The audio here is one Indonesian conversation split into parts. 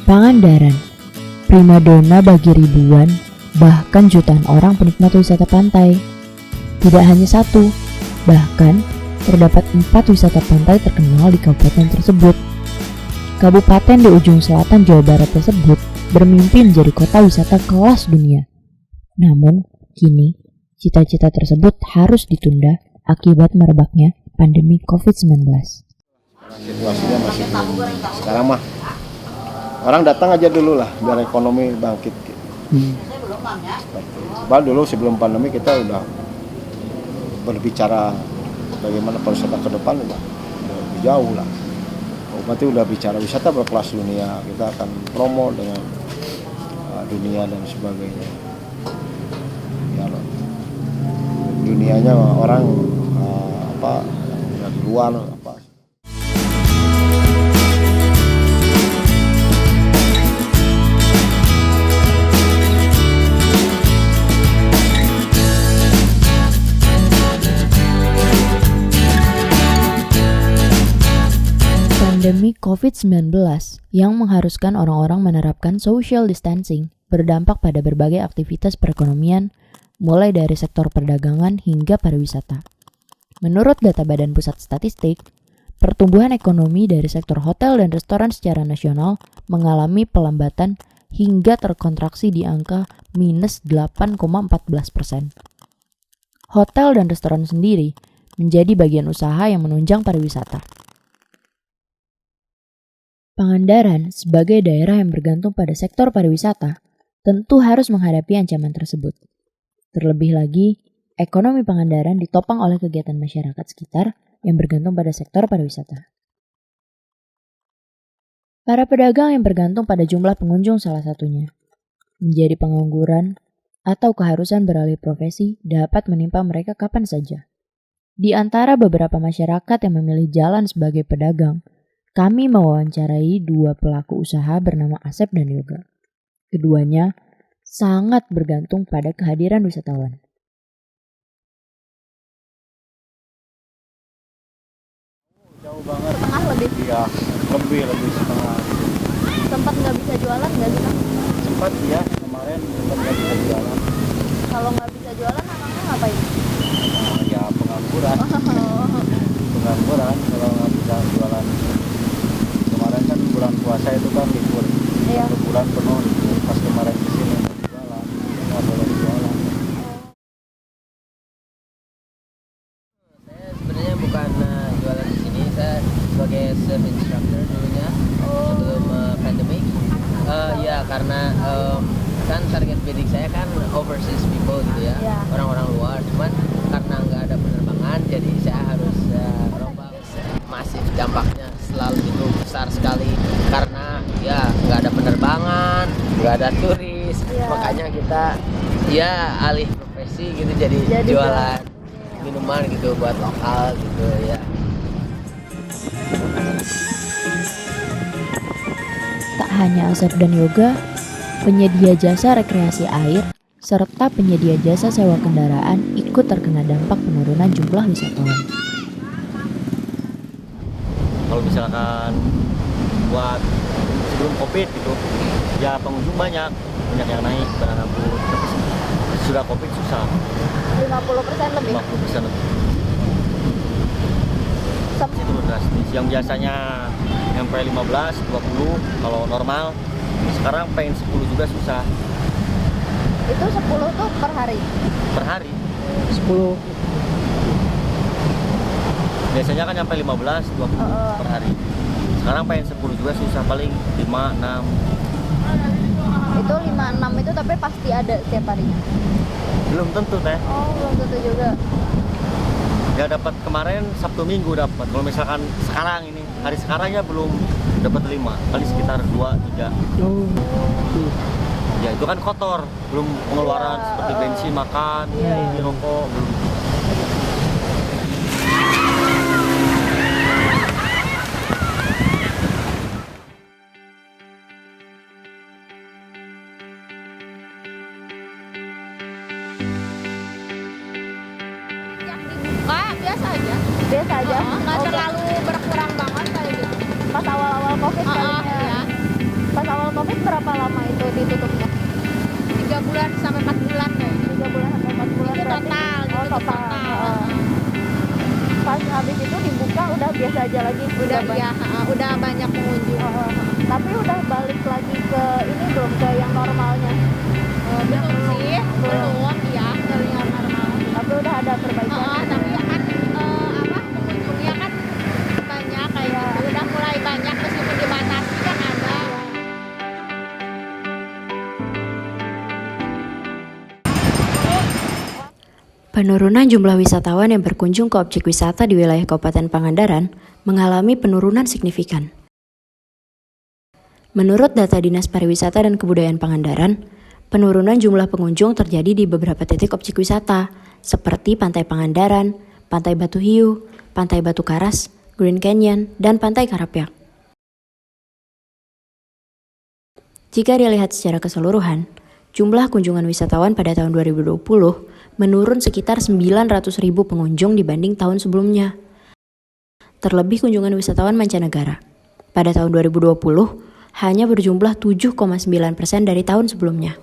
Pangandaran, primadona bagi ribuan, bahkan jutaan orang penikmat wisata pantai. Tidak hanya satu, bahkan terdapat 4 wisata pantai terkenal di kabupaten tersebut. Kabupaten di ujung selatan Jawa Barat tersebut bermimpi menjadi kota wisata kelas dunia. Namun, kini cita-cita tersebut harus ditunda akibat merebaknya pandemi COVID-19. Situasinya masih sekarang mah orang datang aja dulu lah biar ekonomi bangkit gitu. Bahkan dulu sebelum pandemi kita udah berbicara bagaimana pariwisata ke depan udah lebih jauh lah. Berarti udah bicara wisata berkelas dunia, kita akan promo dengan dunia dan sebagainya. Ya loh. Dunianya orang yang dari luar apa. Pandemi COVID-19 yang mengharuskan orang-orang menerapkan social distancing berdampak pada berbagai aktivitas perekonomian, mulai dari sektor perdagangan hingga pariwisata. Menurut data Badan Pusat Statistik, pertumbuhan ekonomi dari sektor hotel dan restoran secara nasional mengalami pelambatan hingga terkontraksi di angka minus 8,14%. Hotel dan restoran sendiri menjadi bagian usaha yang menunjang pariwisata. Pangandaran sebagai daerah yang bergantung pada sektor pariwisata tentu harus menghadapi ancaman tersebut. Terlebih lagi, ekonomi Pangandaran ditopang oleh kegiatan masyarakat sekitar yang bergantung pada sektor pariwisata. Para pedagang yang bergantung pada jumlah pengunjung salah satunya. Menjadi pengangguran atau keharusan beralih profesi dapat menimpa mereka kapan saja. Di antara beberapa masyarakat yang memilih jalan sebagai pedagang, kami mewawancarai 2 pelaku usaha bernama Asep dan Yoga. Keduanya sangat bergantung pada kehadiran wisatawan. Jauh banget. Setengah lebih. Iya, lebih setengah. Sempat nggak bisa jualan nggak sih Kang? Sempat ya, kemarin sempat nggak bisa jualan. Kalau nggak bisa jualan anaknya ngapain? Ya pengangguran. Pengangguran kalau nggak bisa jualan. Kemarin kan bulan puasa itu kan libur. Iya. 1 bulan penuh libur. Pas kemarin kesini jualan, nggak boleh jualan. Saya sebenarnya bukan jualan di sini, saya sebagai surf instructor dulunya sebelum pandemic. Ya karena kan target bidik saya kan overseas people gitu ya, orang-orang luar. Cuman karena nggak ada penerbangan, jadi saya harus rombak. Masif dampaknya selalu itu besar sekali karena ya nggak ada penerbangan, nggak ada turis, makanya kita ya alih profesi gitu jadi jualan minuman gitu buat lokal gitu ya. Tak hanya Asep dan Yoga, penyedia jasa rekreasi air serta penyedia jasa sewa kendaraan ikut terkena dampak penurunan jumlah wisatawan. Kalau misalkan buat sebelum COVID gitu, ya pengunjung banyak yang naik barang rambut. Tapi sudah COVID susah. 50% lebih. 50% lebih. Itu turun drastis. Yang biasanya sampai 15, 20 kalau normal, sekarang pengen 10 juga susah. Itu 10 tuh per hari? Per hari. 10. Biasanya kan sampai 15, 20 per hari. Sekarang pengen 10 juga susah, paling 5, 6. Itu 5, 6 itu tapi pasti ada setiap harinya? Belum tentu teh. Oh, belum tentu juga. Ya dapat kemarin Sabtu Minggu dapat. Kalau misalkan sekarang ini, hari sekarang ya belum dapat 5, kali sekitar 2, 3. Ya itu kan kotor, belum pengeluaran seperti bensin, makan, rokok, belum. Biasa aja. Biasa aja. Nggak terlalu berkurang banget kayak gitu. Pas awal-awal COVID kali ya. Pas awal COVID berarti tutupnya? 3 bulan sampai 4 bulan deh. 3 bulan sampai 4 bulan Itu berarti? total, Oh, ditutup total. total. Pas habis itu dibuka udah biasa aja lagi? Udah banyak? ya, udah banyak pengunjung. Tapi udah balik lagi ke ini belum ke yang normalnya? Belum sih, belum ya, ke yang normal. Tapi udah ada perbaikan? Tapi ya kan pengunjungnya kan banyak kayak gitu. Udah mulai banyak meskipun dibatasi kan ada. Penurunan jumlah wisatawan yang berkunjung ke objek wisata di wilayah Kabupaten Pangandaran mengalami penurunan signifikan. Menurut data Dinas Pariwisata dan Kebudayaan Pangandaran, penurunan jumlah pengunjung terjadi di beberapa titik objek wisata, seperti Pantai Pangandaran, Pantai Batu Hiu, Pantai Batu Karas, Green Canyon, dan Pantai Karapyak. Jika dilihat secara keseluruhan, jumlah kunjungan wisatawan pada tahun 2020 menurun sekitar 900.000 pengunjung dibanding tahun sebelumnya. Terlebih kunjungan wisatawan mancanegara. Pada tahun 2020, hanya berjumlah 7,9% dari tahun sebelumnya.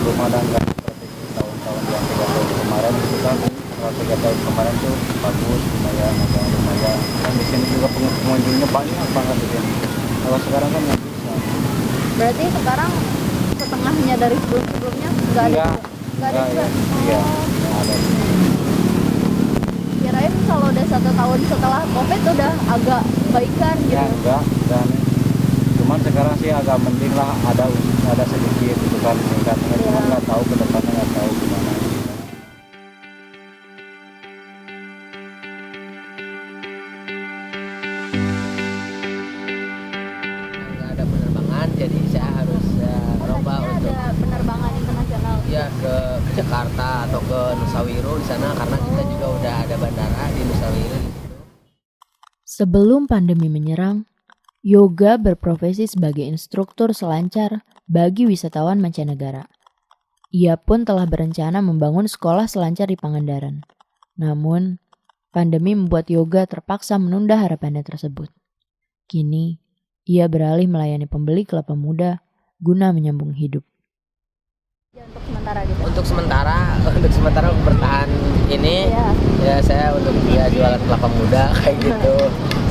Belum ada nggak seperti tahun-tahun yang 3 tahun kemarin itu kan. Kalau 3 tahun kemarin tuh bagus, lumayan. Dan di sini juga pengunjungnya banyak banget di sini. Kalau sekarang kan nggak bisa. Berarti sekarang setengahnya dari sebelum-sebelumnya nggak ada? Nggak ada juga? Iya, nggak ada. Kirain kalau udah 1 tahun setelah COVID udah agak baikan gitu. Ya enggak, dan cuman sekarang sih agak mending lah, ada sedikit gitu kan meningkatnya, cuma nggak tahu ke depannya, nggak tahu gimana. Nggak ada penerbangan, jadi saya harus coba Tadinya untuk ada penerbangan internasional. ya ke Jakarta atau ke Nusa Wiru di sana, karena kita juga udah ada bandara di Nusa Wiru di situ. Sebelum pandemi menyerang, Yoga berprofesi sebagai instruktur selancar bagi wisatawan mancanegara. Ia pun telah berencana membangun sekolah selancar di Pangandaran. Namun, pandemi membuat Yoga terpaksa menunda harapannya tersebut. Kini, ia beralih melayani pembeli kelapa muda guna menyambung hidup. Ya, untuk sementara gitu. Untuk sementara bertahan ini ya saya untuk jualan kelapa muda kayak gitu.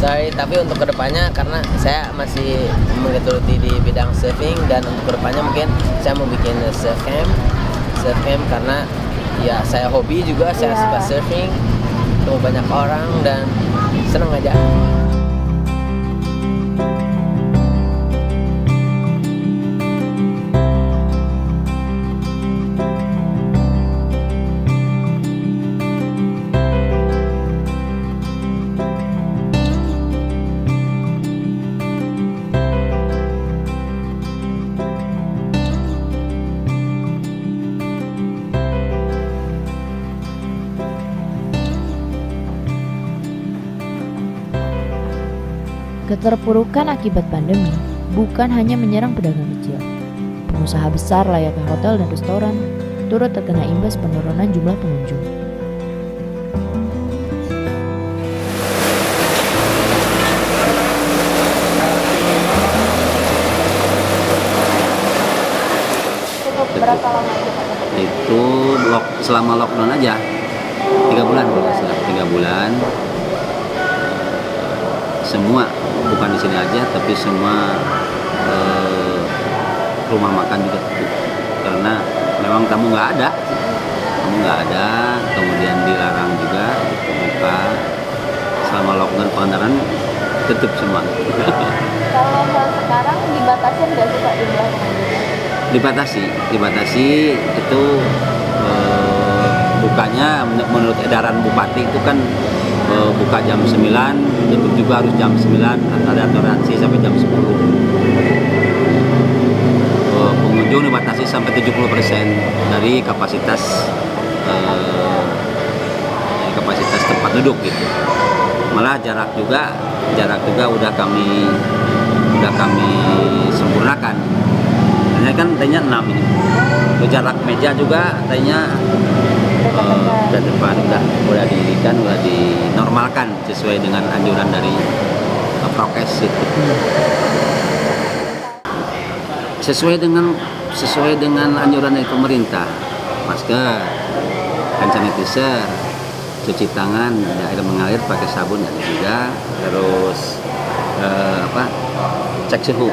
Tapi untuk kedepannya karena saya masih menggeluti di bidang surfing, dan untuk kedepannya mungkin saya mau bikin surf camp karena ya saya hobi juga, saya suka surfing, ketemu banyak orang dan seneng aja. Keterpurukan akibat pandemi bukan hanya menyerang pedagang kecil. Pengusaha besar layaknya hotel dan restoran turut terkena imbas penurunan jumlah pengunjung. Cukup berapa lama itu Pak? Itu selama lockdown aja 3 bulan kalau nggak salah, 3 bulan. Semua, bukan di sini aja, tapi semua rumah makan juga tutup karena memang tamu nggak ada, kemudian dilarang juga buka. Selama lockdown Pangandaran tutup semua. Kalau sekarang dibatasin nggak sih Pak jumlah pengunjungnya? Dibatasi itu bukanya menurut edaran Bupati itu kan buka jam 9, tutup juga harus jam 9, ada toleransi sampai jam 10. Pengunjung dibatasi sampai 70% dari kapasitas tempat duduk gitu. Malah jarak juga udah kami sempurnakan. Ini kan tadinya 6 ini. Jarak meja juga tadinya udah depan udah didirikan, udah dinormalkan sesuai dengan anjuran dari prokes itu. Sesuai dengan anjuran dari pemerintah, masker, hand sanitizer, cuci tangan, air mengalir pakai sabun ada juga, terus cek suhu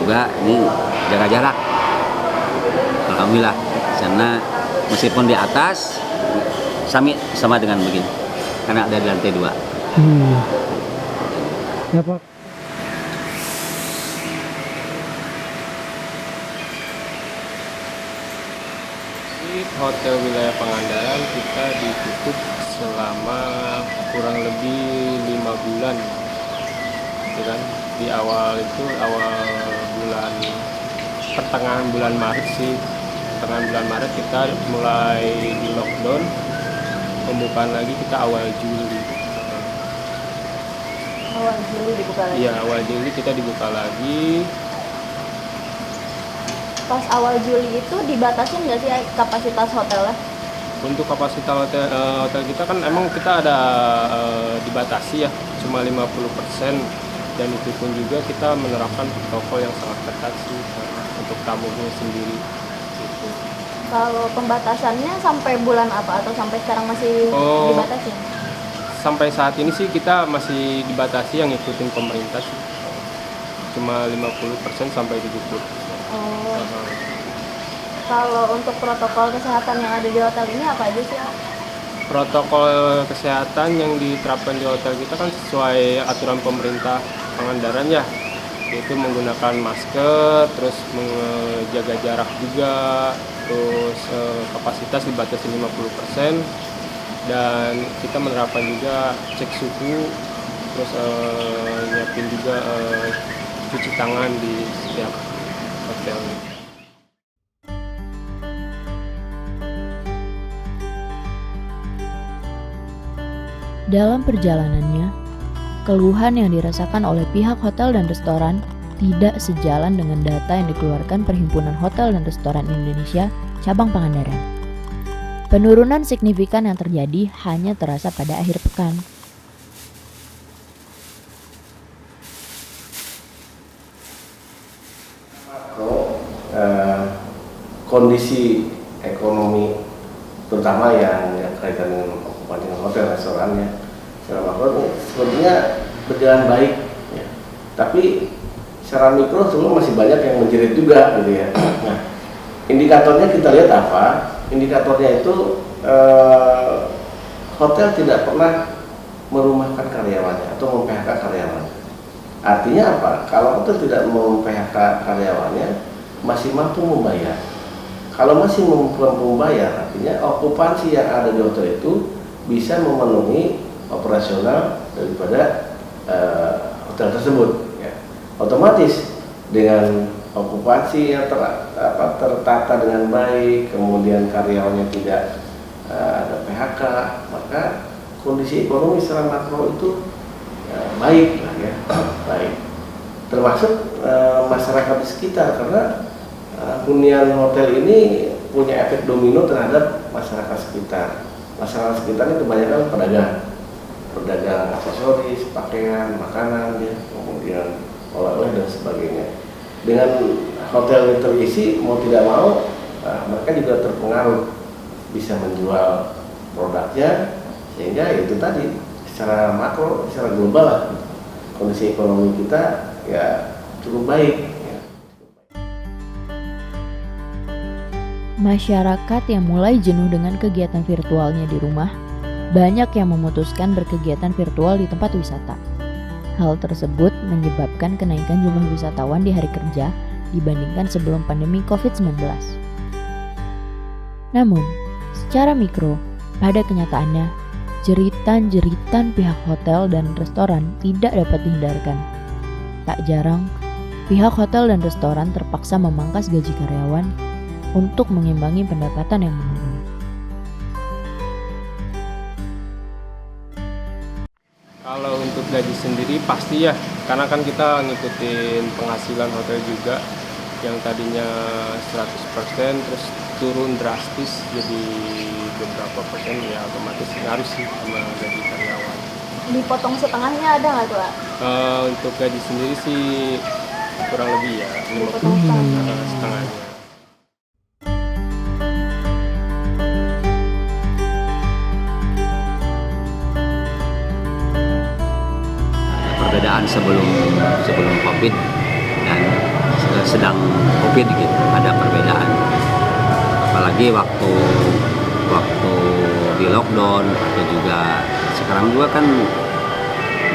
juga, ini jaga jarak. Alhamdulillah, karena meskipun di atas sama dengan begini, karena ada di lantai 2. Ya Pak. Di Hotel Wilayah Pangandaran kita ditutup selama kurang lebih 5 bulan, gitu kan. Di awal bulan pertengahan bulan Maret sih, pertengahan bulan Maret kita mulai di lockdown, pembukaan lagi kita awal Juli. Awal Juli dibuka lagi. Iya, awal Juli kita dibuka lagi. Pas awal Juli itu dibatasin nggak sih kapasitas hotelnya? Untuk kapasitas hotel kita kan emang kita ada dibatasi ya, cuma 50%, dan itu pun juga kita menerapkan protokol yang sangat ketat sih untuk tamunya sendiri. Gitu. Kalau pembatasannya sampai bulan apa atau sampai sekarang masih dibatasi? Sampai saat ini sih kita masih dibatasi yang ngikutin pemerintah sih, cuma 50% sampai 70%. Kalau untuk protokol kesehatan yang ada di hotel ini apa aja sih? Protokol kesehatan yang diterapkan di hotel kita kan sesuai aturan pemerintah Pangandaran ya, yaitu menggunakan masker, terus menjaga jarak juga, terus kapasitas dibatasi 50%, dan kita menerapkan juga cek suhu, terus nyiapin juga cuci tangan di setiap hotel. Dalam perjalanannya, keluhan yang dirasakan oleh pihak hotel dan restoran tidak sejalan dengan data yang dikeluarkan Perhimpunan Hotel dan Restoran Indonesia Cabang Pangandaran. Penurunan signifikan yang terjadi hanya terasa pada akhir pekan. Kondisi ekonomi terutama yang kaitan dengan okupansi hotel restorannya secara makro sebenarnya berjalan baik ya. Tapi secara mikro semua masih banyak yang menjerit juga gitu ya. Nah, indikatornya kita lihat apa? Indikatornya itu hotel tidak pernah merumahkan karyawannya atau mem-PHK karyawannya. Artinya apa? Kalau hotel tidak mem-PHK karyawannya, masih mampu membayar. Kalau masih mampu membayar, artinya okupansi yang ada di hotel itu bisa memenuhi operasional daripada hotel tersebut. Ya. Otomatis dengan okupansi yang tertata dengan baik, kemudian karyawannya tidak ada PHK, maka kondisi ekonomi secara makro itu baik lah ya, baik. Termasuk masyarakat di sekitar, karena hunian hotel ini punya efek domino terhadap masyarakat sekitar. Masyarakat sekitar itu kebanyakan pedagang aksesoris, pakaian, makanan, ya, kemudian oleh-oleh dan sebagainya. Dengan hotel yang terisi, mau tidak mau, mereka juga terpengaruh, bisa menjual produknya, sehingga itu tadi secara makro, secara global lah, kondisi ekonomi kita ya cukup baik. Masyarakat yang mulai jenuh dengan kegiatan virtualnya di rumah, banyak yang memutuskan berkegiatan virtual di tempat wisata. Hal tersebut menyebabkan kenaikan jumlah wisatawan di hari kerja dibandingkan sebelum pandemi COVID-19. Namun, secara mikro, pada kenyataannya, jeritan-jeritan pihak hotel dan restoran tidak dapat dihindarkan. Tak jarang, pihak hotel dan restoran terpaksa memangkas gaji karyawan untuk mengimbangi pendapatan yang menurun. Kalau untuk gaji sendiri pasti ya, karena kan kita ngikutin penghasilan hotel juga yang tadinya 100% terus turun drastis jadi beberapa persen, ya otomatis ngaruh sih sama gaji karyawan. dipotong setengahnya ada nggak tuh, Pak? Untuk gaji sendiri sih kurang lebih ya Dipotong setengahnya. setengahnya. Perbedaan sebelum COVID dan sedang COVID gitu, ada perbedaan. Apalagi waktu di lockdown atau juga sekarang juga kan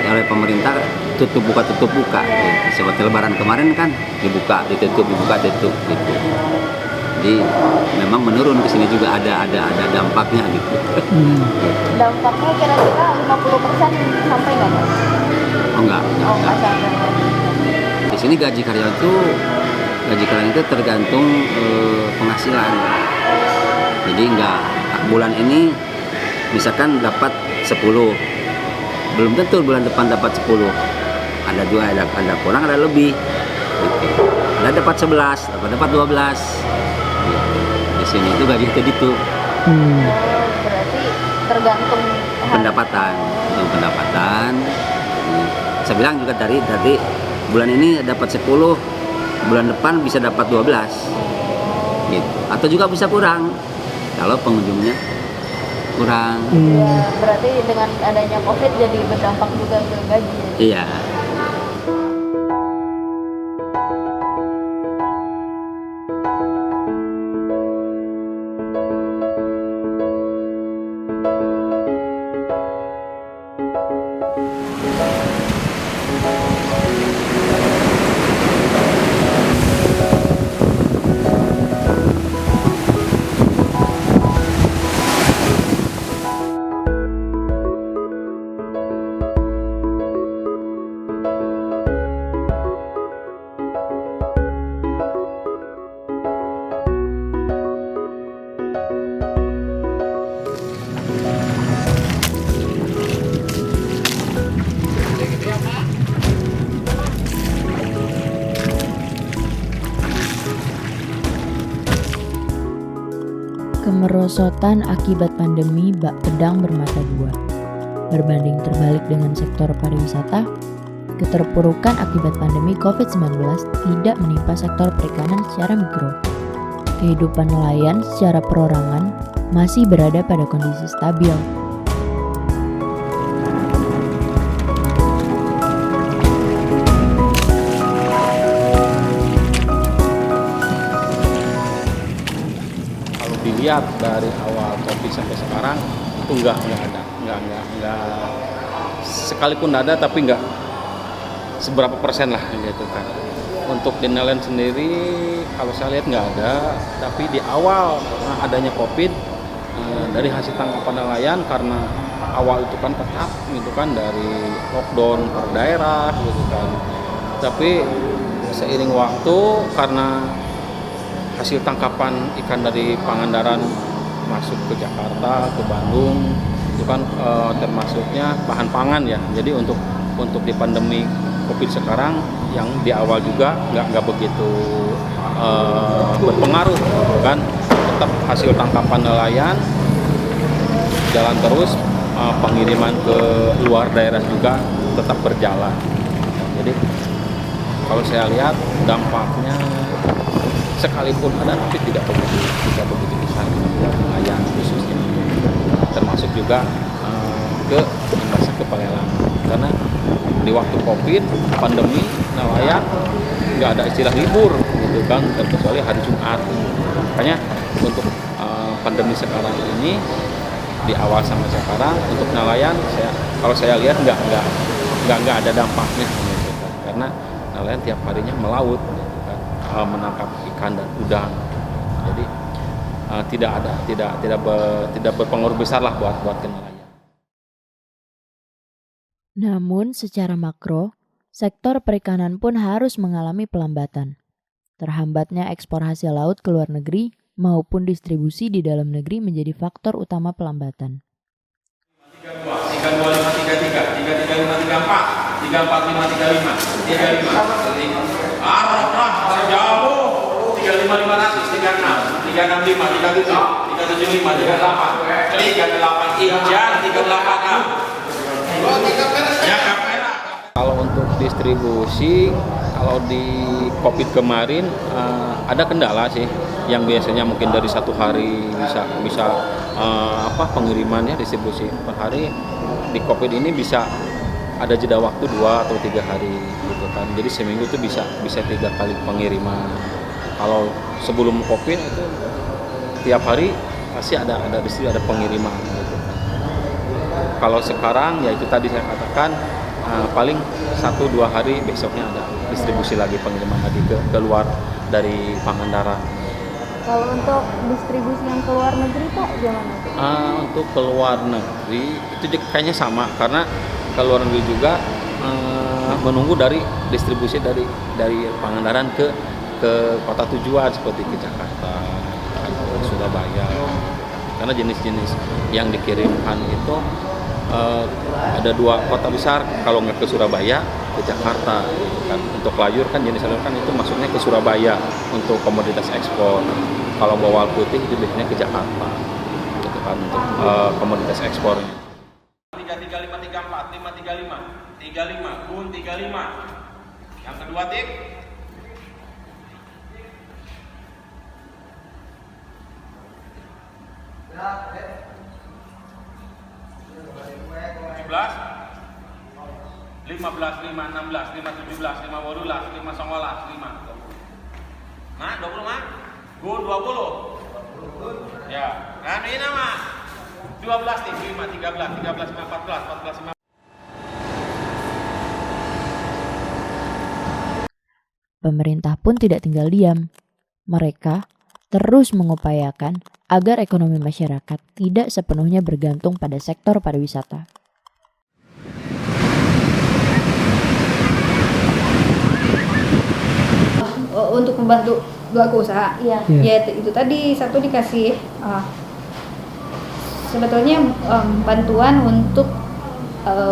oleh pemerintah tutup buka gitu. Seperti Lebaran kemarin kan dibuka ditutup gitu. Jadi memang menurun ke sini juga ada dampaknya gitu. Dampaknya kira-kira 50% sampai nggak, Pak? Oh enggak. Nggak sampai. Di sini gaji karyawan itu tergantung penghasilan. Jadi enggak bulan ini misalkan dapat 10, belum tentu bulan depan dapat 10. Ada juga ada kurang, ada lebih. Gitu. Ada dapat 11, dapat 12. Gitu. Di sini itu gaji itu. Berarti tergantung pendapatan. Saya bilang juga dari bulan ini dapat 10, bulan depan bisa dapat 12 gitu. Atau juga bisa kurang kalau pengunjungnya kurang. Ya, berarti dengan adanya COVID jadi berdampak juga ke gaji. Iya. Kemerosotan akibat pandemi bak pedang bermata dua. Berbanding terbalik dengan sektor pariwisata, keterpurukan akibat pandemi COVID-19 tidak menimpa sektor perikanan secara mikro. Kehidupan nelayan secara perorangan masih berada pada kondisi stabil. Dilihat dari awal COVID sampai sekarang itu enggak ada, sekalipun ada tapi enggak seberapa persen lah gitu kan. Untuk di nelayan sendiri kalau saya lihat enggak ada, tapi di awal adanya COVID dari hasil tangkapan nelayan karena awal itu kan ketat gitu kan dari lockdown per daerah gitu kan. Tapi seiring waktu karena hasil tangkapan ikan dari Pangandaran masuk ke Jakarta, ke Bandung, itu kan termasuknya bahan pangan ya. Jadi untuk di pandemi COVID sekarang yang di awal juga nggak begitu berpengaruh, kan? Tetap hasil tangkapan nelayan jalan terus, pengiriman ke luar daerah juga tetap berjalan. Jadi kalau saya lihat dampaknya sekalipun ada tapi tidak begitu besar buat nelayan khususnya, termasuk juga ke imbasnya ke pelelangan karena di waktu COVID pandemi nelayan nggak ada istilah libur gitu kan, terkecuali hari Jumat. Makanya untuk pandemi sekarang ini di awal sampai sekarang untuk nelayan kalau saya lihat nggak ada dampaknya gitu kan. Karena nelayan tiap harinya melaut gitu kan, menangkap ikan dan udang, jadi tidak berpengaruh besar lah buat nelayan. Namun secara makro, sektor perikanan pun harus mengalami pelambatan. Terhambatnya ekspor hasil laut ke luar negeri maupun distribusi di dalam negeri menjadi faktor utama pelambatan. 32, 533, 34, 35, 35. Arah jauh. 35, 500, 36, 365, 37, 375, 38, 38 Ijan, 38A. Ya, kamera. Kalau untuk distribusi, kalau di COVID kemarin ada kendala sih, yang biasanya mungkin dari satu hari bisa pengirimannya distribusi per hari, di COVID ini bisa ada jeda waktu 2 atau 3 hari gitu kan. Jadi seminggu itu bisa 3 kali pengiriman. Kalau sebelum COVID itu tiap hari pasti ada pengiriman gitu. Kalau sekarang ya itu tadi saya katakan paling 1-2 hari besoknya ada distribusi lagi, pengiriman lagi ke luar dari Pangandaran. Kalau untuk distribusi yang ke luar negeri Pak gimana? Untuk ke luar negeri itu kayaknya sama, karena ke luar negeri juga menunggu dari distribusi dari Pangandaran ke kota tujuan seperti ke Jakarta atau Surabaya. Karena jenis-jenis yang dikirimkan itu ada 2 kota besar, kalau nggak ke Surabaya, ke Jakarta kan. Untuk layur kan jenis sayur kan itu masuknya ke Surabaya untuk komoditas ekspor. Kalau bawang putih itu biasanya ke Jakarta gitu kan, untuk komoditas ekspornya. 335 34 535 35 Gun 35. Yang kedua tik 17 15 5 16 5 17 5 18 5 19 5 20 5 Mak 20 Mak Gun 20 ya kan ini nama 12 nih 5 13 5 14 14 5 Pemerintah pun tidak tinggal diam. Mereka terus mengupayakan agar ekonomi masyarakat tidak sepenuhnya bergantung pada sektor pariwisata. Untuk membantu pelaku usaha, ya itu tadi satu dikasih sebetulnya bantuan untuk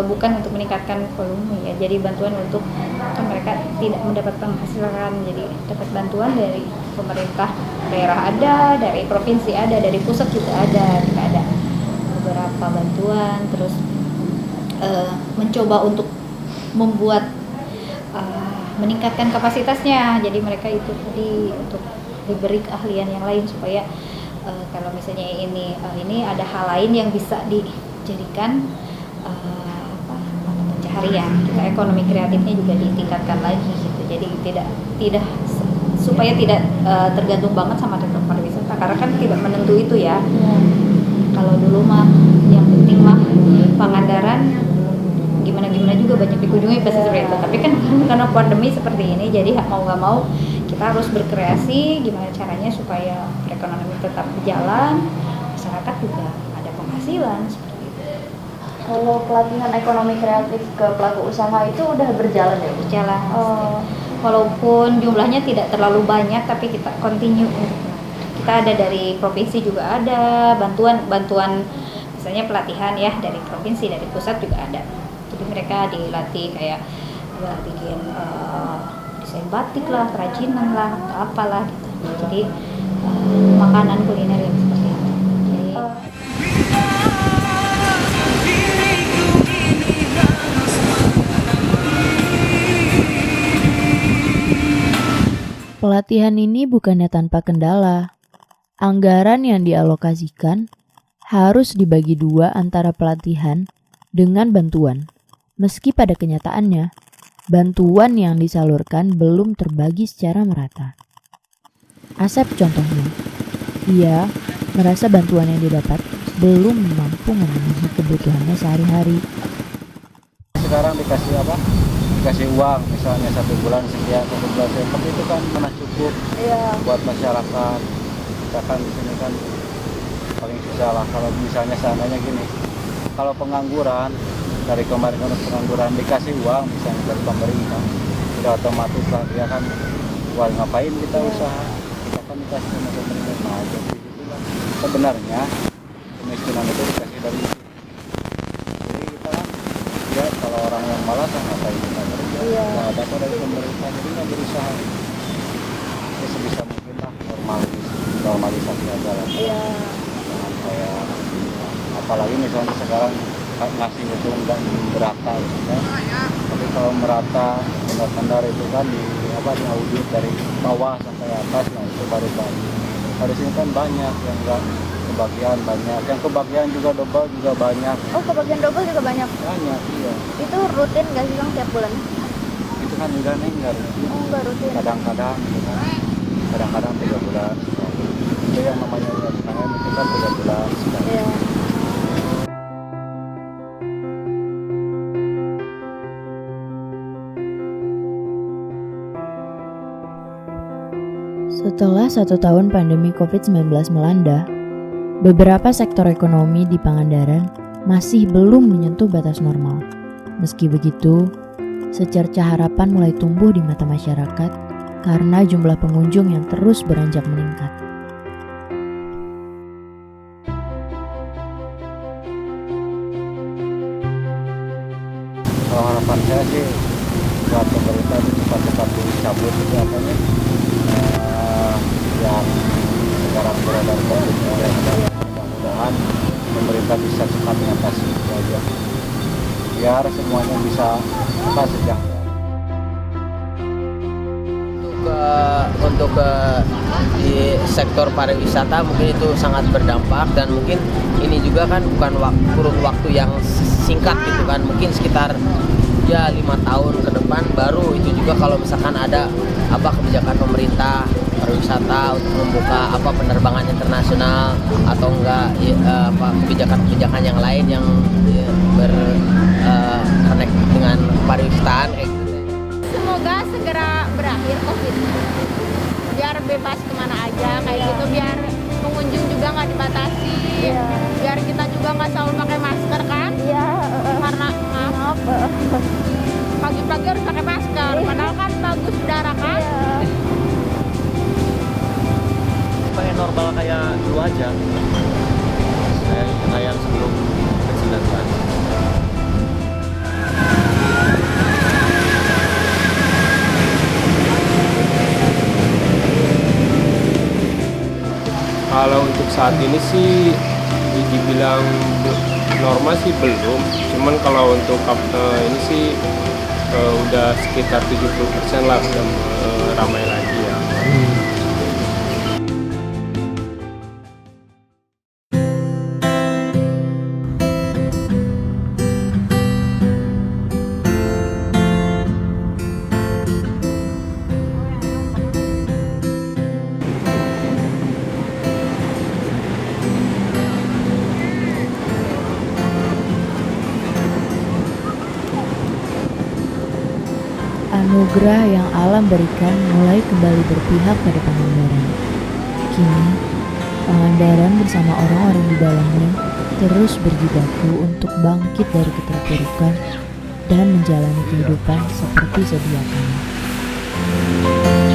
bukan untuk meningkatkan volume ya, jadi bantuan untuk mereka tidak mendapat penghasilan, jadi dapat bantuan dari pemerintah daerah ada, dari provinsi ada, dari pusat juga ada beberapa bantuan, terus mencoba untuk membuat meningkatkan kapasitasnya, jadi mereka itu tadi untuk diberi keahlian yang lain supaya kalau misalnya ini ada hal lain yang bisa dijadikan pencaharian kita, ekonomi kreatifnya juga ditingkatkan lagi gitu, jadi tidak supaya tidak tergantung banget sama sektor pariwisata, karena kan tidak menentu itu ya. Kalau dulu mah yang penting mah Pangandaran gimana juga banyak dikunjungi pasti seperti itu, tapi kan karena pandemi seperti ini, jadi mau nggak mau kita harus berkreasi gimana caranya supaya perekonomian tetap berjalan, masyarakat juga ada penghasilan seperti itu. Kalau pelatihan ekonomi kreatif ke pelaku usaha itu udah berjalan ya? Berjalan. Walaupun jumlahnya tidak terlalu banyak, tapi kita continue. Kita ada dari provinsi juga ada bantuan misalnya pelatihan ya, dari provinsi, dari pusat juga ada. Jadi mereka dilatih kayak bikin desain batik lah, kerajinan lah, atau apalah gitu. Jadi makanan kuliner yang seperti itu. Jadi, pelatihan ini bukannya tanpa kendala. Anggaran yang dialokasikan harus dibagi 2 antara pelatihan dengan bantuan. Meski pada kenyataannya, bantuan yang disalurkan belum terbagi secara merata. Asep contohnya, ia merasa bantuan yang didapat belum mampu memenuhi kebutuhannya sehari-hari. Sekarang dikasih uang, misalnya 1 bulan sekian, 1 bulan sekian, tapi itu kan mana cukup buat masyarakat. Kita kan di sini kan paling susah lah. Kalau misalnya seandainya gini, kalau pengangguran, dari kemarin pengangguran dikasih uang misalnya dari pemerintah, sudah otomatis lah dia kan, wah ngapain kita usaha, kita kan dikasih sama pemerintah. Nah jadi itulah sebenarnya kemiskinan itu dikasih dari itu. Jadi kita kan ya kalau orang yang malas ngapain kita kerja, nggak dapat dari pemerintah, jadi nggak berusaha. Ya sebisa mungkin lah normalisasi aja lah. Jangan kayak apalagi misalnya sekarang ngasih itu enggak merata gitu kan. Tapi kalau merata benar-benar itu kan di audit dari bawah sampai atas, nah itu baru bagus. Nah, di sini kan banyak yang enggak kebagian, banyak yang kebagian juga double juga banyak. Oh, kebagian double juga banyak? Banyak, iya. Itu rutin nggak sih Bang tiap bulan? Itu kan enggak rutin. Oh, enggak rutin. Kadang-kadang gitu kan. Kadang-kadang 3 bulan sekali. Itu yang namanya UMKM itu kan 3 bulan sekali. Iya. Setelah 1 tahun pandemi COVID-19 melanda, beberapa sektor ekonomi di Pangandaran masih belum menyentuh batas normal. Meski begitu, secerca harapan mulai tumbuh di mata masyarakat karena jumlah pengunjung yang terus beranjak meningkat. Kalau harapan saya sih buat pemerintah itu cepat-cepat dicabut itu yang sekarang beredar COVID-19. Mudah-mudahan pemerintah bisa cepat mengatasi itu aja, biar semuanya bisa sejahtera. Untuk di sektor pariwisata mungkin itu sangat berdampak, dan mungkin ini juga kan bukan kurun waktu yang singkat gitu kan, mungkin sekitar 5 tahun ke depan baru itu juga kalau misalkan ada kebijakan pemerintah pariwisata untuk membuka penerbangan internasional atau enggak kebijakan-kebijakan yang lain yang berkonek dengan pariwisataan. Semoga segera berakhir COVID, biar bebas kemana aja kayak gitu, biar pengunjung juga nggak dibatasi, biar kita juga nggak selalu pakai masker kan, karena maaf pagi-pagi harus pakai masker, padahal kan bagus udara kan. Pengen normal kayak dulu aja, kayak yang sebelum COVID-19. Kalau untuk saat ini sih dibilang normal sih belum, cuman kalau untuk ini sih udah sekitar 70% lah udah ramai lagi ya. Anugerah yang alam berikan mulai kembali berpihak pada Pangandaran. Kini, Pangandaran bersama orang-orang di dalamnya terus berjibaku untuk bangkit dari keterpurukan dan menjalani kehidupan seperti sedia kala.